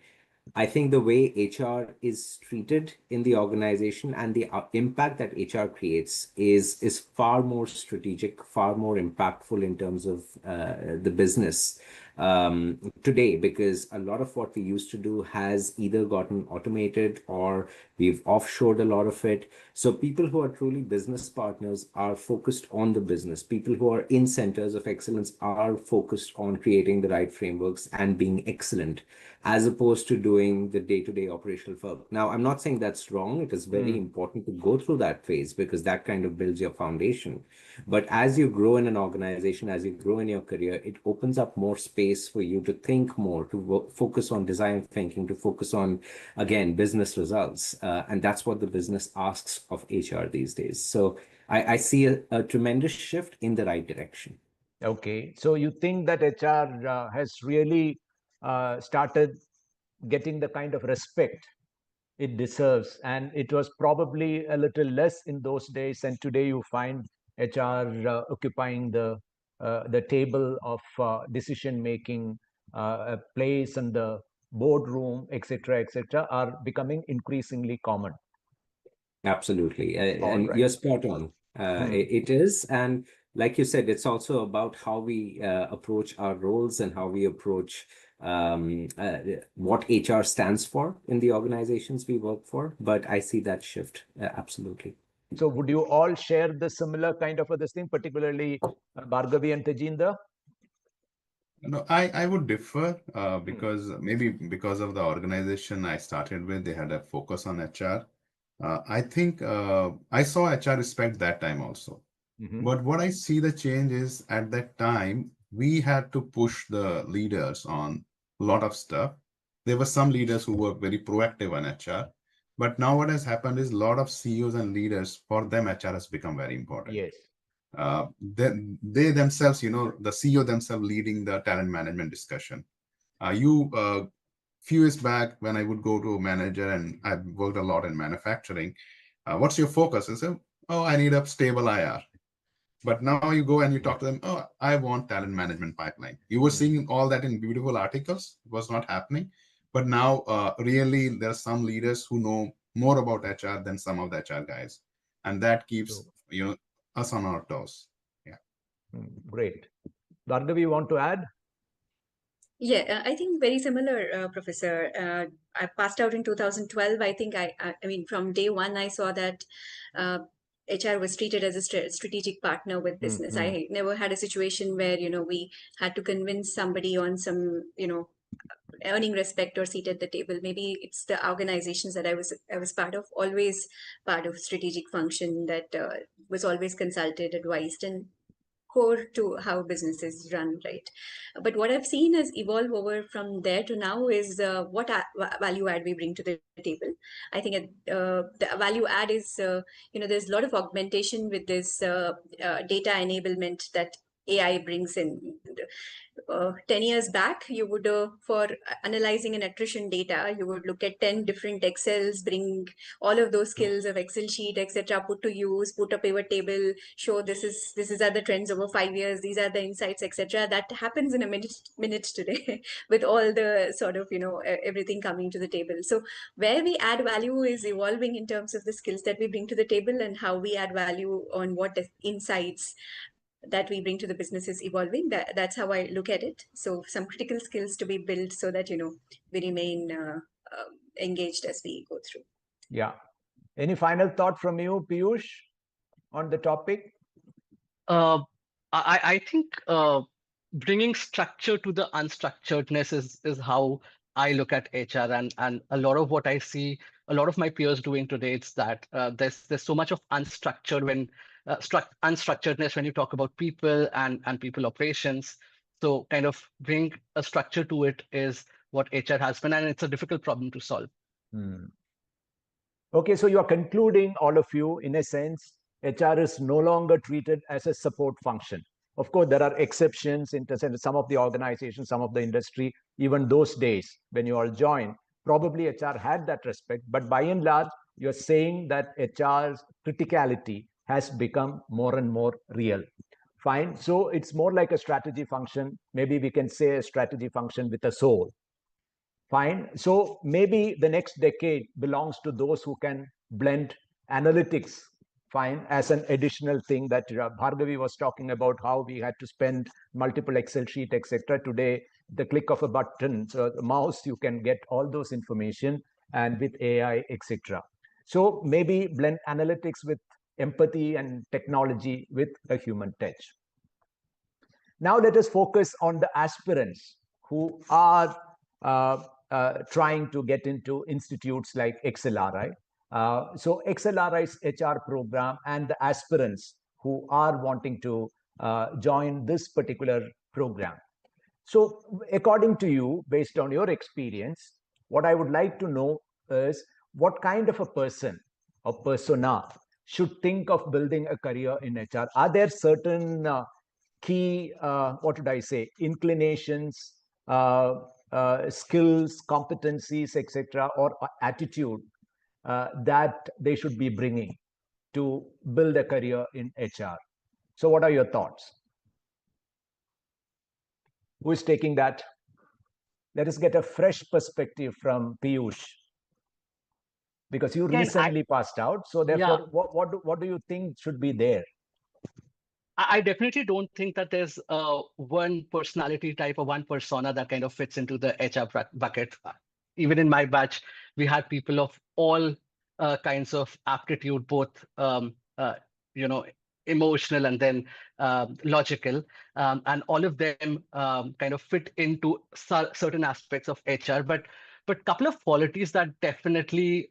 Speaker 5: I think the way HR is treated in the organization and the impact that HR creates is far more strategic, far more impactful in terms of the business today, because a lot of what we used to do has either gotten automated or we've offshored a lot of it. So people who are truly business partners are focused on the business. People who are in centers of excellence are focused on creating the right frameworks and being excellent, as opposed to doing the day-to-day operational work. Now, I'm not saying that's wrong. It is very important to go through that phase because that kind of builds your foundation. But as you grow in an organization, as you grow in your career, it opens up more space for you to think more, to focus on design thinking, to focus on, again, business results. And that's what the business asks of HR these days. So I see a tremendous shift in the right direction.
Speaker 1: Okay. So you think that HR has really started getting the kind of respect it deserves, and it was probably a little less in those days, and today you find HR occupying the table of decision making, a place in the boardroom, etc., are becoming increasingly common.
Speaker 5: Absolutely. And
Speaker 1: right.
Speaker 5: you're spot on. It is. And like you said, it's also about how we approach our roles and how we approach what HR stands for in the organizations we work for. But I see that shift. Absolutely.
Speaker 1: So would you all share the similar kind of this thing, particularly Bhargavi and Tejinder?
Speaker 2: No, I would differ because maybe because of the organization I started with, they had a focus on HR. I think I saw HR respect that time also. But what I see the change is at that time, we had to push the leaders on a lot of stuff. There were some leaders who were very proactive on HR. But now what has happened is a lot of CEOs and leaders, for them, HR has become very important.
Speaker 1: Yes.
Speaker 2: They themselves, the CEO themselves leading the talent management discussion. Few years back, when I would go to a manager, and I've worked a lot in manufacturing, what's your focus? I say, oh, I need a stable IR. But now you go and you talk to them, oh, I want talent management pipeline. You were seeing all that in beautiful articles. It was not happening. But now, really, there are some leaders who know more about HR than some of the HR guys. And that keeps us on our toes. Yeah.
Speaker 1: Great. Bhargavi, you want to add?
Speaker 4: Yeah, I think very similar, Professor. I passed out in 2012. I think I mean, from day one, I saw that HR was treated as a strategic partner with business. I never had a situation where, we had to convince somebody on some, earning respect or seat at the table. Maybe it's the organizations that I was part of, always part of strategic function that was always consulted, advised, and core to how businesses run, right? But what I've seen has evolved over from there to now is what value add we bring to the table. I think the value add is, there's a lot of augmentation with this data enablement that AI brings in. 10 years back, you would, for analyzing an attrition data, you would look at 10 different Excels, bring all of those skills of Excel sheet, etc., put to use, put a pivot table, show this is are the trends over 5 years, these are the insights, etc. That happens in a minute today with all the sort of, everything coming to the table. So where we add value is evolving in terms of the skills that we bring to the table, and how we add value on what insights that we bring to the business is evolving. That's how I look at it. So some critical skills to be built so that, we remain engaged as we go through.
Speaker 1: Yeah. Any final thought from you, Piyush, on the topic?
Speaker 3: I think bringing structure to the unstructuredness is how I look at HR, and a lot of what I see a lot of my peers doing today, it's that there's so much of unstructuredness when you talk about people and people operations. So kind of bring a structure to it is what HR has been, and it's a difficult problem to solve.
Speaker 1: Okay, so you are concluding, all of you, in a sense, HR is no longer treated as a support function. Of course, there are exceptions in some of the organizations, some of the industry, even those days when you all joined, probably HR had that respect. But by and large, you're saying that HR's criticality has become more and more real. Fine. So it's more like a strategy function. Maybe we can say a strategy function with a soul. Fine. So maybe the next decade belongs to those who can blend analytics, fine, as an additional thing that Bhargavi was talking about, how we had to spend multiple Excel sheet, etc. Today, the click of a button, so the mouse, you can get all those information, and with AI, etc. So maybe blend analytics with empathy and technology with a human touch. Now let us focus on the aspirants who are trying to get into institutes like XLRI. So XLRI's HR program and the aspirants who are wanting to join this particular program. So according to you, based on your experience, what I would like to know is what kind of a person or persona should think of building a career in HR? Are there certain key, what would I say, inclinations, skills, competencies, etc., or attitude that they should be bringing to build a career in HR? So what are your thoughts? Who is taking that? Let us get a fresh perspective from Piyush, because you recently passed out. So therefore, what do you think should be there?
Speaker 3: I definitely don't think that there's one personality type or one persona that kind of fits into the HR bucket. Even in my batch, we had people of all kinds of aptitude, both emotional and then logical, and all of them kind of fit into certain aspects of HR. But couple of qualities that definitely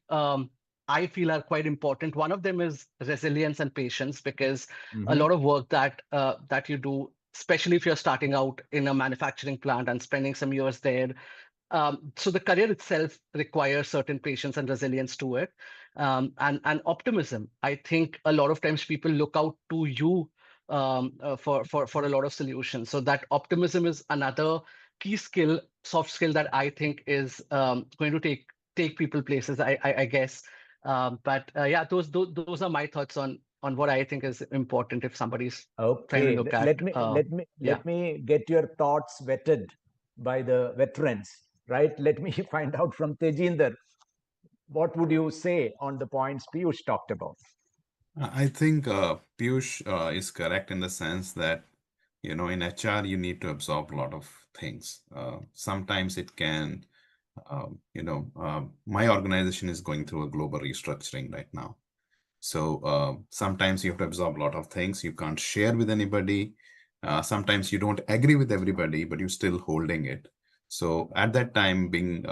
Speaker 3: I feel are quite important. One of them is resilience and patience, because a lot of work that you do, especially if you're starting out in a manufacturing plant and spending some years there, So the career itself requires certain patience and resilience to it, and optimism. I think a lot of times people look out to you for a lot of solutions. So that optimism is another key skill, soft skill that I think is going to take people places. I guess. But yeah, those are my thoughts on what I think is important if somebody's trying to
Speaker 1: Okay,
Speaker 3: look at.
Speaker 1: let me get your thoughts vetted by the veterans, right? Let me find out from Tejinder, what would you say on the points Piyush talked about?
Speaker 2: I think Piyush is correct in the sense that, in HR, you need to absorb a lot of things. Sometimes it can, my organization is going through a global restructuring right now. So sometimes you have to absorb a lot of things. You can't share with anybody. Sometimes you don't agree with everybody, but you're still holding it. So at that time, being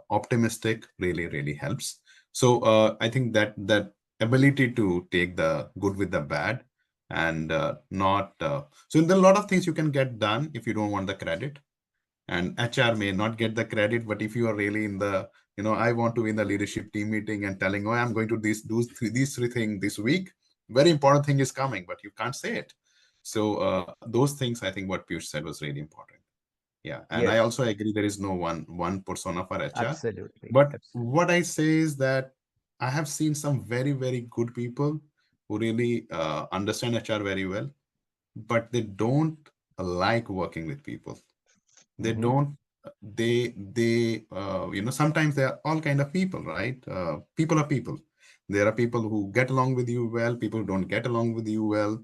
Speaker 2: optimistic really, really helps. So I think that ability to take the good with the bad and not so there are a lot of things you can get done if you don't want the credit. And HR may not get the credit, but if you are really in the, I want to be in the leadership team meeting and telling, oh, I'm going to these three things this week. Very important thing is coming, but you can't say it. So those things, I think what Piyush said was really important. Yeah, and I
Speaker 1: Yes,
Speaker 2: also agree there is no one persona for HR.
Speaker 1: absolutely.
Speaker 2: But
Speaker 1: Absolutely.
Speaker 2: what I say is that I have seen some very, very good people who really understand HR very well, but they don't like working with people. They
Speaker 1: Mhm.
Speaker 2: don't sometimes they are all kind of people, right? People are people. There are people who get along with you well, people who don't get along with you well,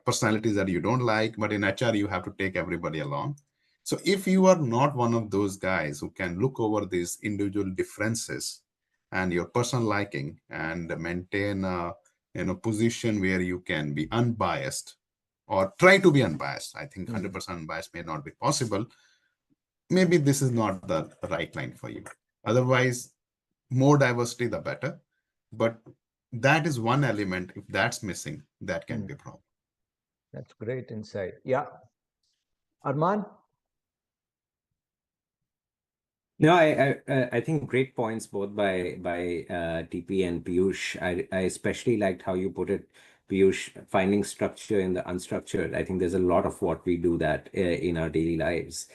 Speaker 2: personalities that you don't like, but in HR you have to take everybody along. So if you are not one of those guys who can look over these individual differences and your personal liking and maintain a position where you can be unbiased or try to be unbiased, I think 100% unbiased may not be possible. Maybe this is not the right line for you. Otherwise, more diversity, the better. But that is one element. If that's missing, that can be a problem.
Speaker 1: That's great insight. Yeah. Arman?
Speaker 5: No, I think great points both by TP and Piyush. I especially liked how you put it, Piyush, finding structure in the unstructured. I think there's a lot of what we do that in our daily lives.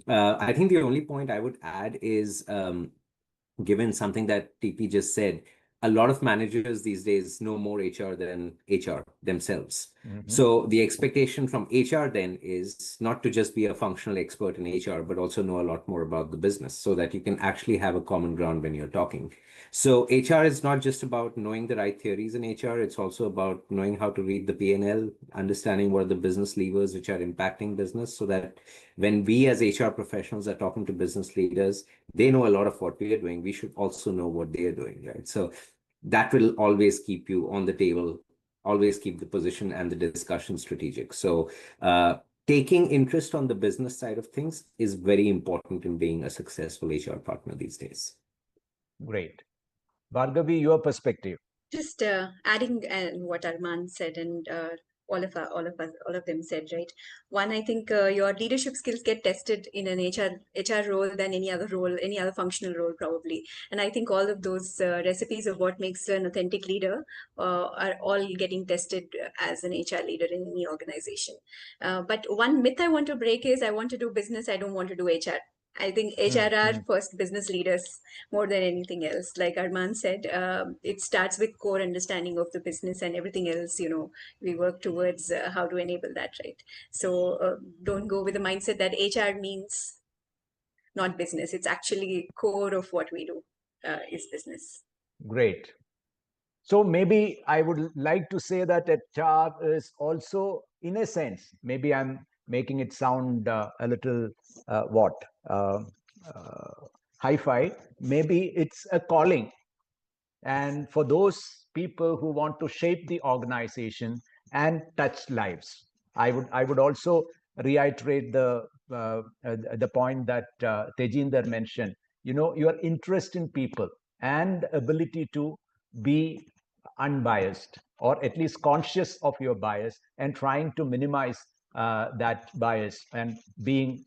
Speaker 5: I think the only point I would add is given something that TP just said, a lot of managers these days know more HR than HR themselves. So the expectation from HR then is not to just be a functional expert in HR, but also know a lot more about the business so that you can actually have a common ground when you're talking. So HR is not just about knowing the right theories in HR, it's also about knowing how to read the P&L, understanding what are the business levers which are impacting business so that when we as HR professionals are talking to business leaders, they know a lot of what we are doing. We should also know what they are doing, right? So that will always keep you on the table, always keep the position and the discussion strategic. So taking interest on the business side of things is very important in being a successful HR partner these days.
Speaker 1: Great. Bhargavi, your perspective.
Speaker 4: Just adding what Arman said, and all of them said, right? One, I think your leadership skills get tested in an HR role than any other role, any other functional role probably. And I think all of those recipes of what makes an authentic leader are all getting tested as an HR leader in any organization. But one myth I want to break is I want to do business, I don't want to do HR. I think HR are first business leaders more than anything else. Like Arman said, it starts with core understanding of the business, and everything else, we work towards how to enable that, right? So don't go with the mindset that HR means not business. It's actually core of what we do is business.
Speaker 1: Great. So maybe I would like to say that HR is also, in a sense, maybe I'm making it sound a little what hi-fi. Maybe it's a calling, and for those people who want to shape the organization and touch lives. I would also reiterate the point that Tejinder mentioned. Your interest in people and ability to be unbiased, or at least conscious of your bias and trying to minimize that bias and being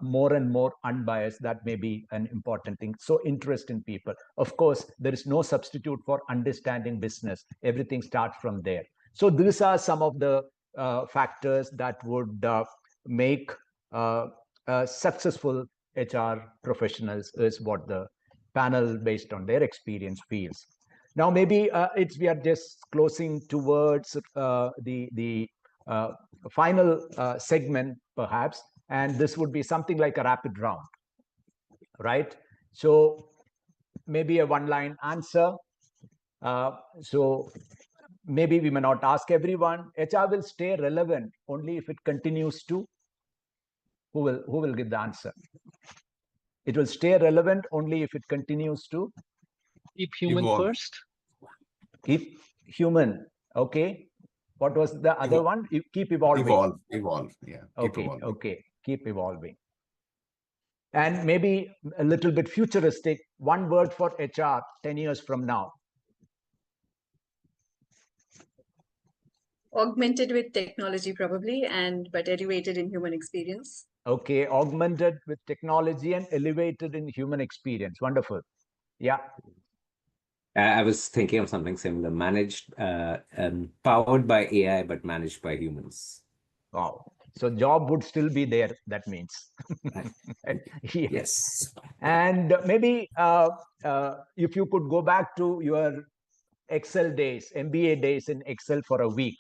Speaker 1: more and more unbiased. That may be an important thing. So interest in people. Of course, there is no substitute for understanding business. Everything starts from there. So these are some of the factors that would make successful HR professionals, is what the panel, based on their experience, feels. Now, maybe we are just closing towards the final segment, perhaps, and this would be something like a rapid round, right? So maybe a one-line answer. So maybe we may not ask everyone. HR will stay relevant only if it continues to. Who will give the answer? It will stay relevant only if it continues to
Speaker 3: keep human
Speaker 2: Evolve.
Speaker 3: first.
Speaker 1: Keep human. Okay. What was the other one? Keep evolving.
Speaker 2: Evolve. Yeah.
Speaker 1: Okay. Okay. Keep evolving. And maybe a little bit futuristic. One word for HR 10 years from now.
Speaker 4: Augmented with technology, probably, but elevated in human experience.
Speaker 1: Okay, augmented with technology and elevated in human experience. Wonderful. Yeah.
Speaker 5: I was thinking of something similar, managed, powered by AI, but managed by humans.
Speaker 1: Wow. So job would still be there, that means.
Speaker 5: Yes.
Speaker 1: And maybe if you could go back to your Excel days, MBA days in Excel for a week,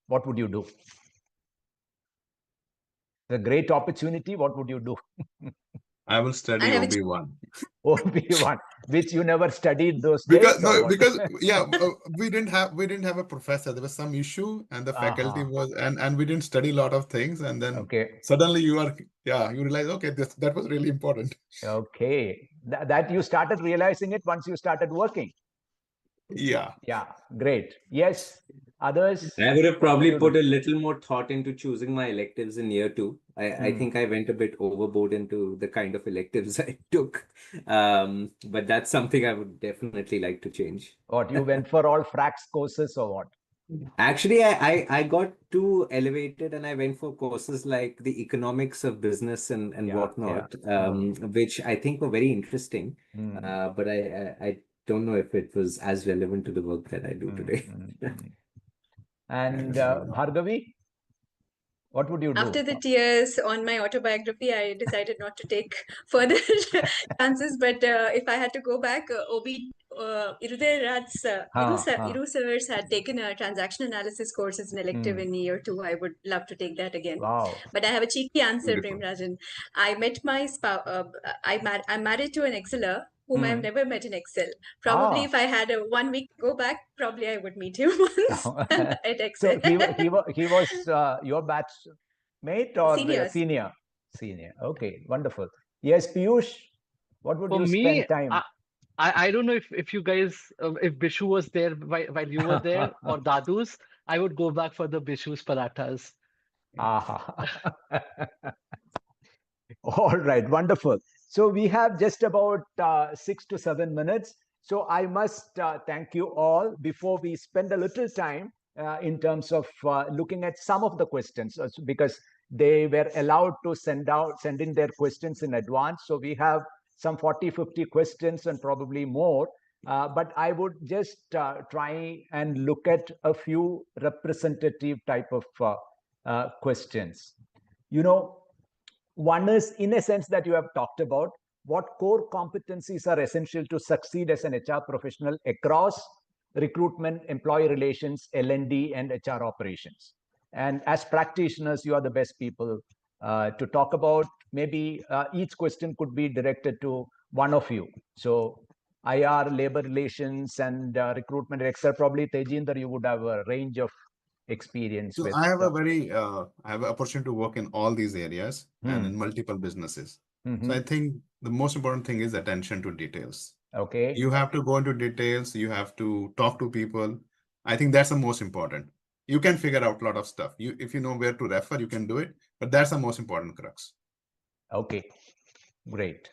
Speaker 1: what would you do? A great opportunity. What would you do?
Speaker 2: I will study OB1.
Speaker 1: OB1, which you never studied those
Speaker 2: Because
Speaker 1: days.
Speaker 2: because yeah, we didn't have a professor. There was some issue, and the faculty was, and we didn't study a lot of things, and then suddenly you realize, okay, that was really important.
Speaker 1: Okay, that you started realizing it once you started working.
Speaker 2: Yeah.
Speaker 1: Yeah, great. Yes. Others?
Speaker 5: I would have probably put a little more thought into choosing my electives in year 2. I think I went a bit overboard into the kind of electives I took. But that's something I would definitely like to change.
Speaker 1: What, you went for all fracs courses or what?
Speaker 5: Actually, I got too elevated and I went for courses like the economics of business and whatnot, which I think were very interesting. But I don't know if it was as relevant to the work that I do today.
Speaker 1: And Bhargavi, what would you do?
Speaker 4: After the tears on my autobiography, I decided not to take further chances. But if I had to go back, Iru sirs had taken a transaction analysis course as an elective in year 2. I would love to take that again.
Speaker 1: Wow.
Speaker 4: But I have a cheeky answer, Prem Rajan. I met my spouse. I'm married to an XLR whom I've never met in Excel. Probably if I had a 1 week to go back, probably I would meet him once at Excel.
Speaker 1: So he was your batch mate or
Speaker 4: senior?
Speaker 1: Senior. Okay, wonderful. Yes, Piyush, what would you spend time?
Speaker 3: I don't know if you guys, if Bishu was there while you were there or Dadu's, I would go back for the Bishu's parathas.
Speaker 1: All right, wonderful. So we have just about 6 to 7 minutes. So I must thank you all before we spend a little time in terms of looking at some of the questions, because they were allowed to send in their questions in advance. So we have some 40, 50 questions and probably more. But I would just try and look at a few representative type of questions. One is, in a sense, that you have talked about what core competencies are essential to succeed as an HR professional across recruitment, employee relations, L&D, and HR operations. And as practitioners, you are the best people to talk about. Maybe each question could be directed to one of you. So IR, labor relations, and recruitment, etc. Probably Tejinder, you would have a range of experience.
Speaker 2: So I have I have an opportunity to work in all these areas and in multiple businesses. So I think the most important thing is attention to details.
Speaker 1: Okay.
Speaker 2: You have to go into details. You have to talk to people. I think that's the most important. You can figure out a lot of stuff. If you know where to refer, you can do it. But that's the most important crux.
Speaker 1: Okay, great.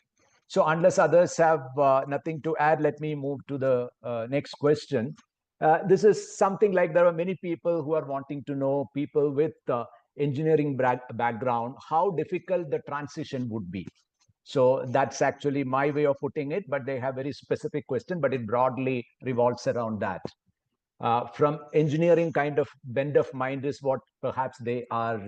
Speaker 1: So unless others have nothing to add, let me move to the next question. This is something like there are many people who are wanting to know, people with engineering background, how difficult the transition would be. So that's actually my way of putting it, but they have very specific question, but it broadly revolves around that. From engineering kind of bend of mind is what perhaps they are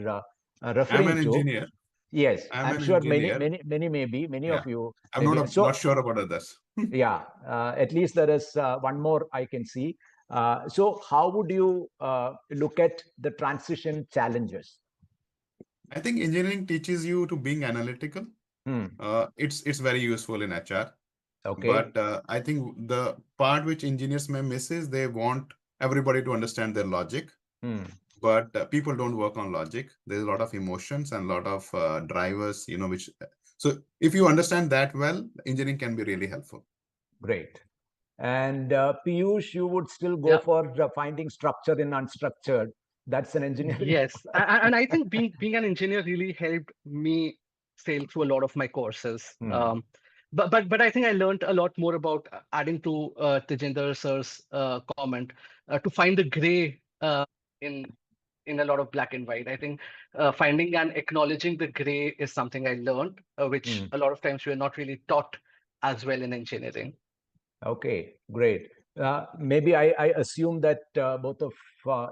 Speaker 1: referring
Speaker 2: I'm an
Speaker 1: to.
Speaker 2: engineer.
Speaker 1: Yes, I'm sure many
Speaker 2: Yeah.
Speaker 1: of you.
Speaker 2: I'm not sure about others.
Speaker 1: Yeah, at least there is one more I can see. So how would you look at the transition challenges?
Speaker 2: I think engineering teaches you to being analytical.
Speaker 1: Hmm.
Speaker 2: It's very useful in HR.
Speaker 1: Okay.
Speaker 2: But I think the part which engineers may miss is they want everybody to understand their logic. But people don't work on logic. There's a lot of emotions and a lot of drivers, which. So if you understand that well, engineering can be really helpful.
Speaker 1: Great. And Piyush, you would still go for finding structure in unstructured. That's an engineering.
Speaker 3: Yes, and I think being an engineer really helped me sail through a lot of my courses. But I think I learned a lot more about adding to Tejinder sir's comment to find the gray in a lot of black and white. I think finding and acknowledging the gray is something I learned, which a lot of times we're not really taught as well in engineering.
Speaker 1: Okay, great. Maybe I assume that both of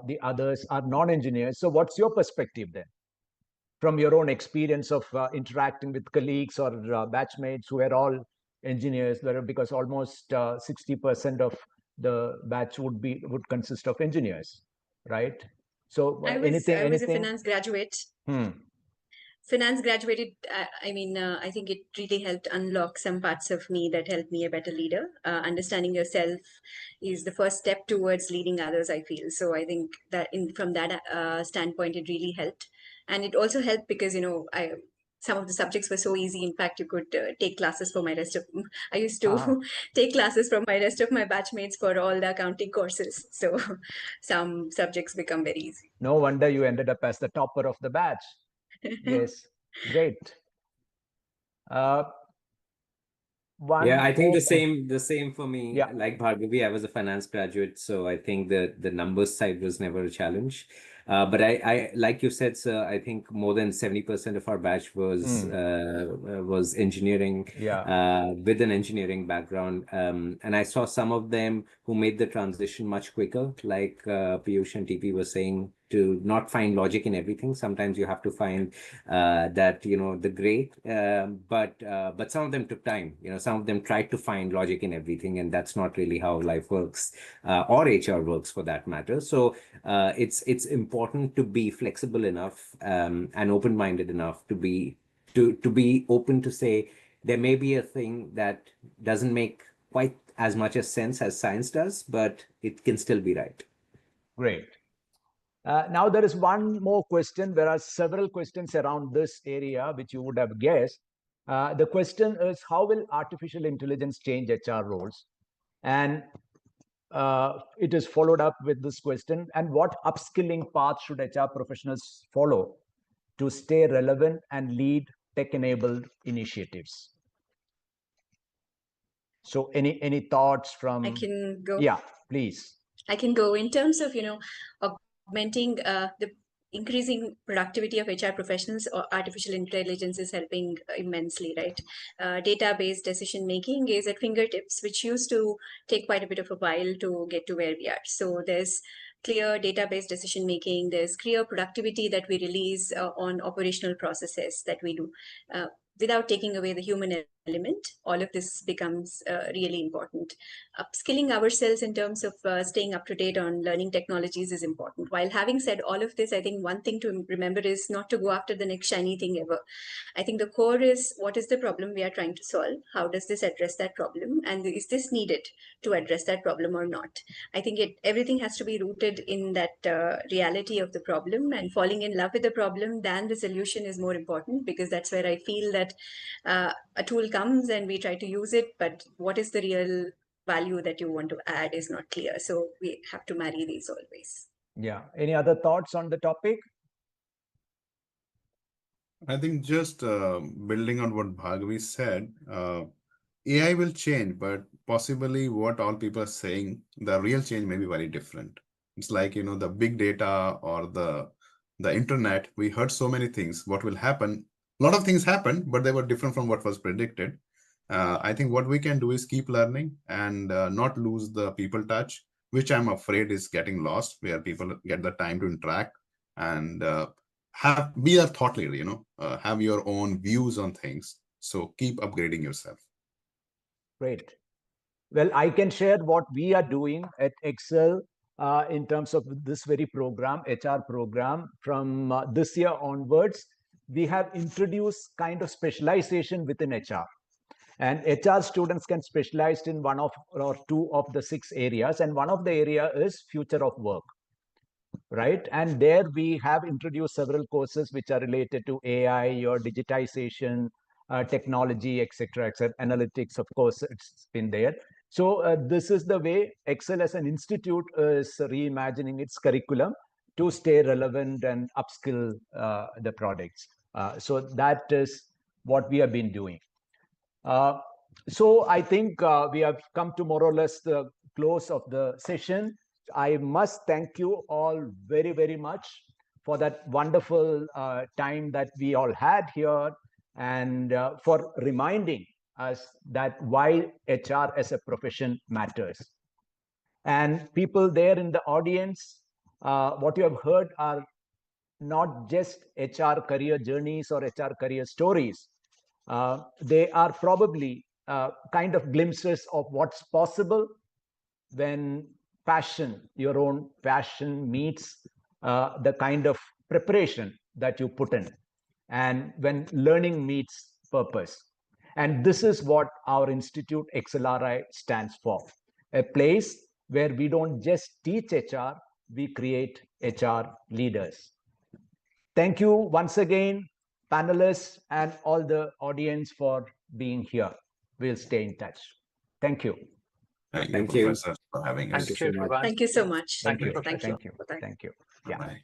Speaker 1: the others are non-engineers. So what's your perspective then? From your own experience of interacting with colleagues or batchmates who are all engineers, because almost 60% of the batch would consist of engineers, right? So
Speaker 4: I was a finance graduate. Finance graduated. I think it really helped unlock some parts of me that helped me a better leader. Understanding yourself is the first step towards leading others, I feel. So I think that from that standpoint, it really helped. And it also helped because, some of the subjects were so easy. In fact, you could take classes for my rest of. I used to take classes from my rest of my batchmates for all the accounting courses. So some subjects become very easy.
Speaker 1: No wonder you ended up as the topper of the batch. Yes, great.
Speaker 5: Yeah, I think the same for me.
Speaker 1: Yeah.
Speaker 5: Like Bhargavi, I was a finance graduate, so I think the numbers side was never a challenge. But I like you said, sir, I think more than 70% of our batch was engineering, with an engineering background. And I saw some of them who made the transition much quicker, like Piyush and TP were saying, to not find logic in everything. Sometimes you have to find that, the gray. But some of them took time. Some of them tried to find logic in everything, and that's not really how life works, or HR works for that matter. So it's important to be flexible enough and open-minded enough to be open to say there may be a thing that doesn't make quite as much as sense as science does, but it can still be right.
Speaker 1: Great. Now there is one more question. There are several questions around this area which you would have guessed. The question is, how will artificial intelligence change HR roles? And it is followed up with this question, and what upskilling path should HR professionals follow to stay relevant and lead tech-enabled initiatives? So any thoughts from...
Speaker 4: I can go.
Speaker 1: Yeah, please.
Speaker 4: I can go in terms of, augmenting the increasing productivity of HR professionals. Or artificial intelligence is helping immensely, right? Database decision making is at fingertips, which used to take quite a bit of a while to get to where we are. So there's clear database decision making, there's clear productivity that we release on operational processes that we do. Without taking away the human element, all of this becomes really important. Upskilling ourselves in terms of staying up to date on learning technologies is important. While having said all of this, I think one thing to remember is not to go after the next shiny thing ever. I think the core is, what is the problem we are trying to solve? How does this address that problem? And is this needed to address that problem or not? I think everything has to be rooted in that reality of the problem, and falling in love with the problem than the solution is more important, because that's where I feel that a tool comes and we try to use it, but what is the real value that you want to add is not clear. So we have to marry these always.
Speaker 1: Yeah. Any other thoughts on the topic?
Speaker 2: I think just building on what Bhargavi said, AI will change, but possibly what all people are saying, the real change may be very different. It's like, the big data or the the internet, we heard so many things. What will happen? A lot of things happened, but they were different from what was predicted. I think what we can do is keep learning and not lose the people touch, which I'm afraid is getting lost, where people get the time to interact and be a thought leader, have your own views on things. So keep upgrading yourself.
Speaker 1: Great. Well, I can share what we are doing at Excel in terms of this very program, HR program. From this year onwards, we have introduced kind of specialization within HR. And HR students can specialize in one of or two of the 6 areas. And one of the area is future of work, right? And there we have introduced several courses which are related to AI or digitization, technology, etc., etc. Analytics, of course, it's been there. So this is the way Excel as an institute is reimagining its curriculum to stay relevant and upskill the products. So that is what we have been doing. So I think we have come to more or less the close of the session. I must thank you all very, very much for that wonderful time that we all had here, and for reminding us that why HR as a profession matters. And people there in the audience, what you have heard are not just HR career journeys or HR career stories. They are probably kind of glimpses of what's possible when passion, your own passion, meets the kind of preparation that you put in, and when learning meets purpose. And this is what our institute XLRI stands for, a place where we don't just teach HR, we create HR leaders. Thank you once again, panelists and all the audience, for being here. We'll stay in touch. Thank you.
Speaker 2: Thank you, Professor, for having us.
Speaker 3: Thank you, everyone.
Speaker 4: Thank you so much.
Speaker 3: Thank you,
Speaker 1: Thank you.
Speaker 3: Professor.
Speaker 1: Thank you. Thank you. Yeah.
Speaker 2: Bye.